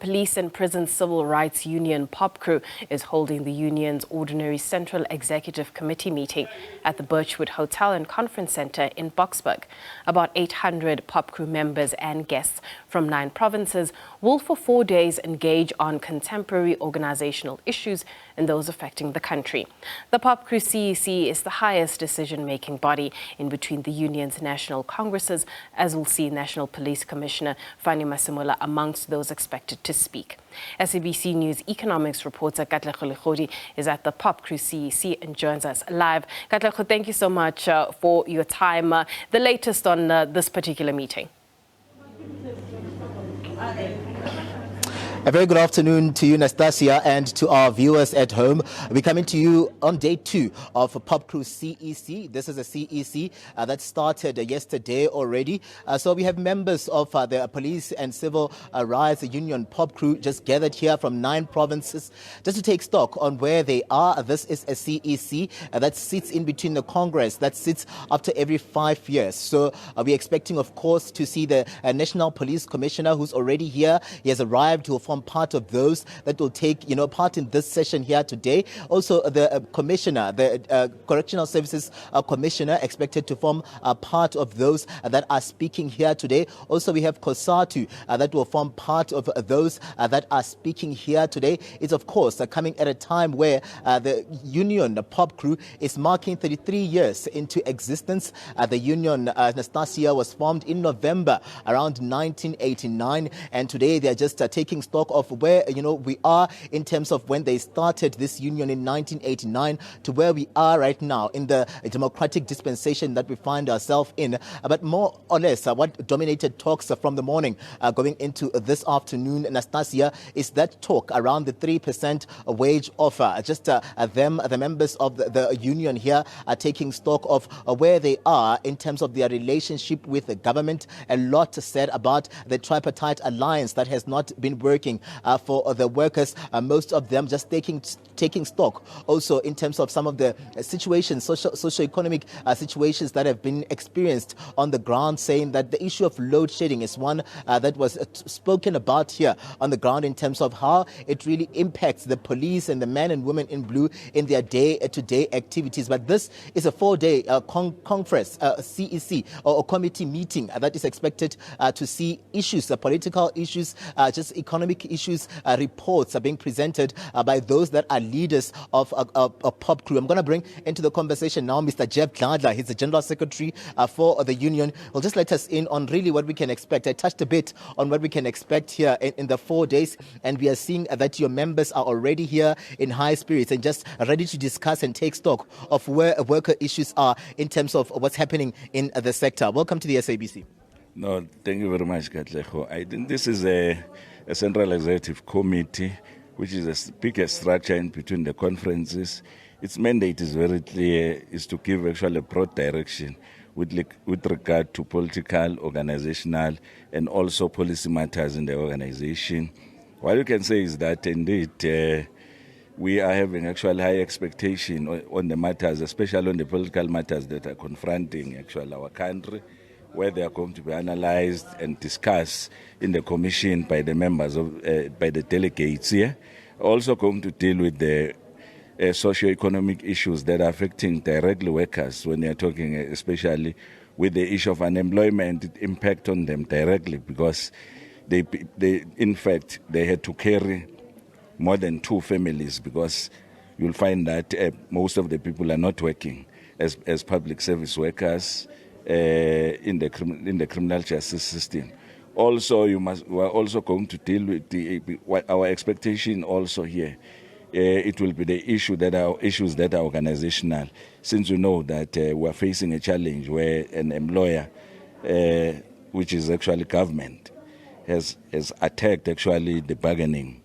Police and Prison Civil Rights Union Popcru is holding the union's ordinary Central Executive Committee meeting at the Birchwood Hotel and Conference Centre in Boksburg. About 800 Popcru members and guests from 9 provinces will for 4 days engage on contemporary organisational issues and those affecting the country. The Popcru CEC is the highest decision-making body in between the union's national congresses, as will see National Police Commissioner Fannie Masemola amongst those expected to speak. SABC News economics reporter Katlego Legodi is at the Popcru CEC and joins us live. Katlego, thank you so much for your time. The latest on this particular meeting. A very good afternoon to you, Nastasia, and to our viewers at home. We're coming to you on day 2 of Popcru CEC. This is a CEC that started yesterday already. So we have members of the Police and Civil Rights Union Popcru just gathered here from 9 provinces just to take stock on where they are. This is a CEC that sits in between the Congress, that sits after every 5 years. So we're expecting, of course, to see the National Police Commissioner, who's already here. He has arrived to form part of those that will take, part in this session here today. Also, the commissioner, the Correctional Services Commissioner, expected to form part of those that are speaking here today. Also, we have COSATU that will form part of those that are speaking here today. It's, of course, coming at a time where the union, the Popcru, is marking 33 years into existence. The union, Anastasia, was formed in November around 1989, and today they are just taking stock of where we are in terms of when they started this union in 1989 to where we are right now in the democratic dispensation that we find ourselves in. But more or less, what dominated talks from the morning going into this afternoon, Anastasia, is that talk around the 3% wage offer. Just the members of the union here are taking stock of where they are in terms of their relationship with the government. A lot said about the tripartite alliance that has not been working for the workers, most of them just taking stock also in terms of some of the situations, socio-economic situations that have been experienced on the ground, saying that the issue of load shedding is one that was spoken about here on the ground in terms of how it really impacts the police and the men and women in blue in their day-to-day activities. But this is a 4-day conference, CEC, or committee meeting that is expected to see issues, political issues, just economic issues, reports are being presented by those that are leaders of Popcru. I'm going to bring into the conversation now Mr. Jeff Gladler. He's the General Secretary for the union. Will just let us in on really what we can expect. I touched a bit on what we can expect here in the 4 days, and we are seeing that your members are already here in high spirits and just ready to discuss and take stock of where worker issues are in terms of what's happening in the sector. Welcome to the SABC. No, thank you very much, Katlego. I think this is a Central Executive Committee, which is the biggest structure in between the conferences. Its mandate is very clear, is to give actually a broad direction with regard to political, organizational, and also policy matters in the organization. What you can say is that indeed we are having actually high expectation on the matters, especially on the political matters that are confronting actually our country, where they are going to be analyzed and discussed in the commission by the members of, by the delegates here. Also going to deal with the socio-economic issues that are affecting directly workers when they are talking, especially with the issue of unemployment, it impact on them directly because they in fact, they had to carry more than 2 families because you'll find that most of the people are not working as public service workers in the criminal justice system. Also, we are also going to deal with our expectation also here. It will be the issues that are organizational, since you know that we are facing a challenge where an employer, which is actually government, has attacked actually the bargaining,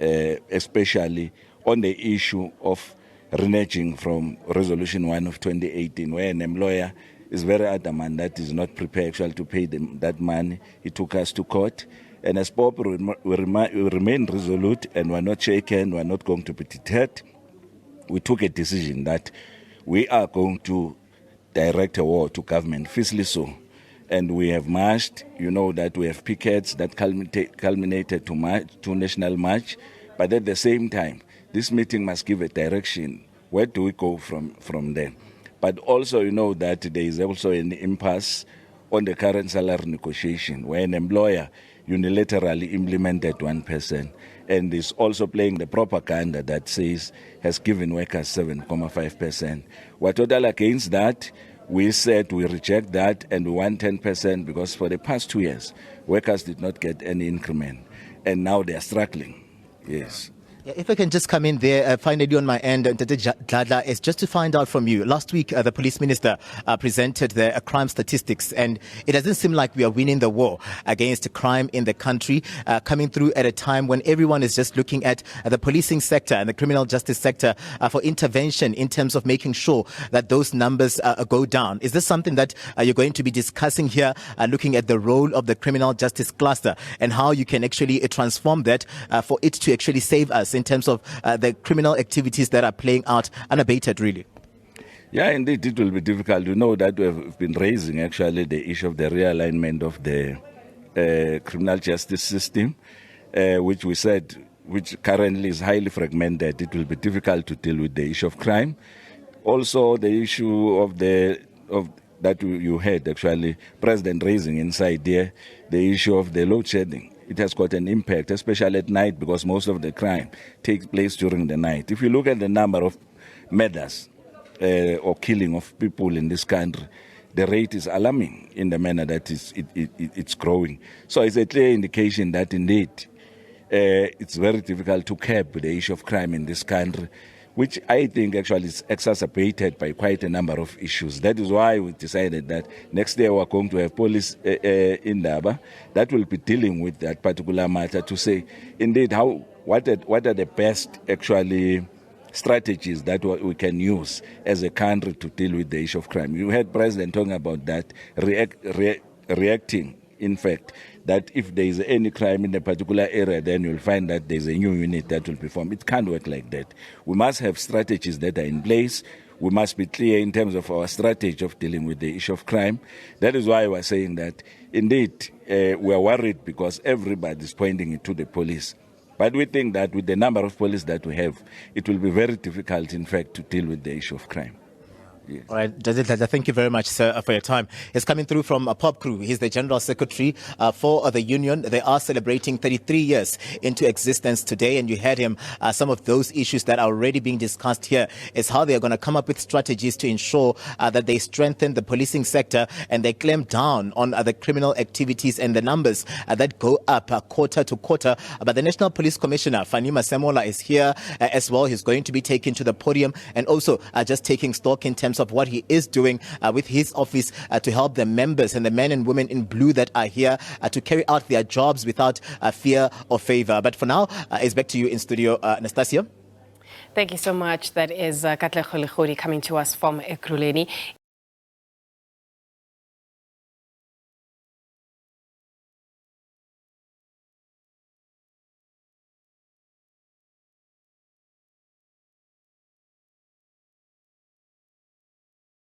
especially on the issue of reneging from Resolution 1 of 2018, where an employer is very adamant that is not prepared actually to pay them that money. He took us to court. And as Popcru, we remain resolute and we're not shaken, we're not going to be deterred. We took a decision that we are going to direct a war to government, fiercely so, and we have marched. You know that we have pickets that culminated to National March. But at the same time, this meeting must give a direction. Where do we go from there? But also, you know that there is also an impasse on the current salary negotiation, where an employer unilaterally implemented 1%, and is also playing the propaganda that says has given workers 7.5%. We're totally against that. We said we reject that and we want 10% because for the past 2 years, workers did not get any increment, and now they are struggling. Yes. Yeah, if I can just come in there, finally on my end, Dladla, is just to find out from you. Last week, the police minister presented the crime statistics, and it doesn't seem like we are winning the war against crime in the country, coming through at a time when everyone is just looking at the policing sector and the criminal justice sector for intervention in terms of making sure that those numbers go down. Is this something that you're going to be discussing here, looking at the role of the criminal justice cluster and how you can actually transform that for it to actually save us in terms of the criminal activities that are playing out unabated, really? Yeah, indeed, it will be difficult. You know that we have been raising actually the issue of the realignment of the criminal justice system, which we said, which currently is highly fragmented. It will be difficult to deal with the issue of crime. Also, the issue of that you had actually, President raising inside there, the issue of the load shedding. It has got an impact, especially at night, because most of the crime takes place during the night. If you look at the number of murders or killing of people in this country, the rate is alarming in the manner that it's growing. So it's a clear indication that indeed it's very difficult to curb the issue of crime in this country, which I think actually is exacerbated by quite a number of issues. That is why we decided that next year we're going to have police in Daba that will be dealing with that particular matter to say, indeed, what are the best actually strategies that we can use as a country to deal with the issue of crime. You heard President talking about that, reacting, in fact, that if there is any crime in a particular area, then you'll find that there's a new unit that will be formed. It can't work like that. We must have strategies that are in place. We must be clear in terms of our strategy of dealing with the issue of crime. That is why we're saying that, indeed, we are worried because everybody is pointing it to the police. But we think that with the number of police that we have, it will be very difficult, in fact, to deal with the issue of crime. Yes. All right, thank you very much, sir, for your time. It's coming through from Popcru. He's the General Secretary for the union. They are celebrating 33 years into existence today, and you heard him. Some of those issues that are already being discussed here is how they are going to come up with strategies to ensure that they strengthen the policing sector and they clamp down on the criminal activities and the numbers that go up quarter to quarter. But the National Police Commissioner, Fannie Masemola, is here as well. He's going to be taken to the podium and also just taking stock in terms of what he is doing with his office to help the members and the men and women in blue that are here to carry out their jobs without fear or favor. But for now, it's back to you in studio, Anastasia. Thank you so much. That is Katlego Legodi coming to us from Ekurhuleni.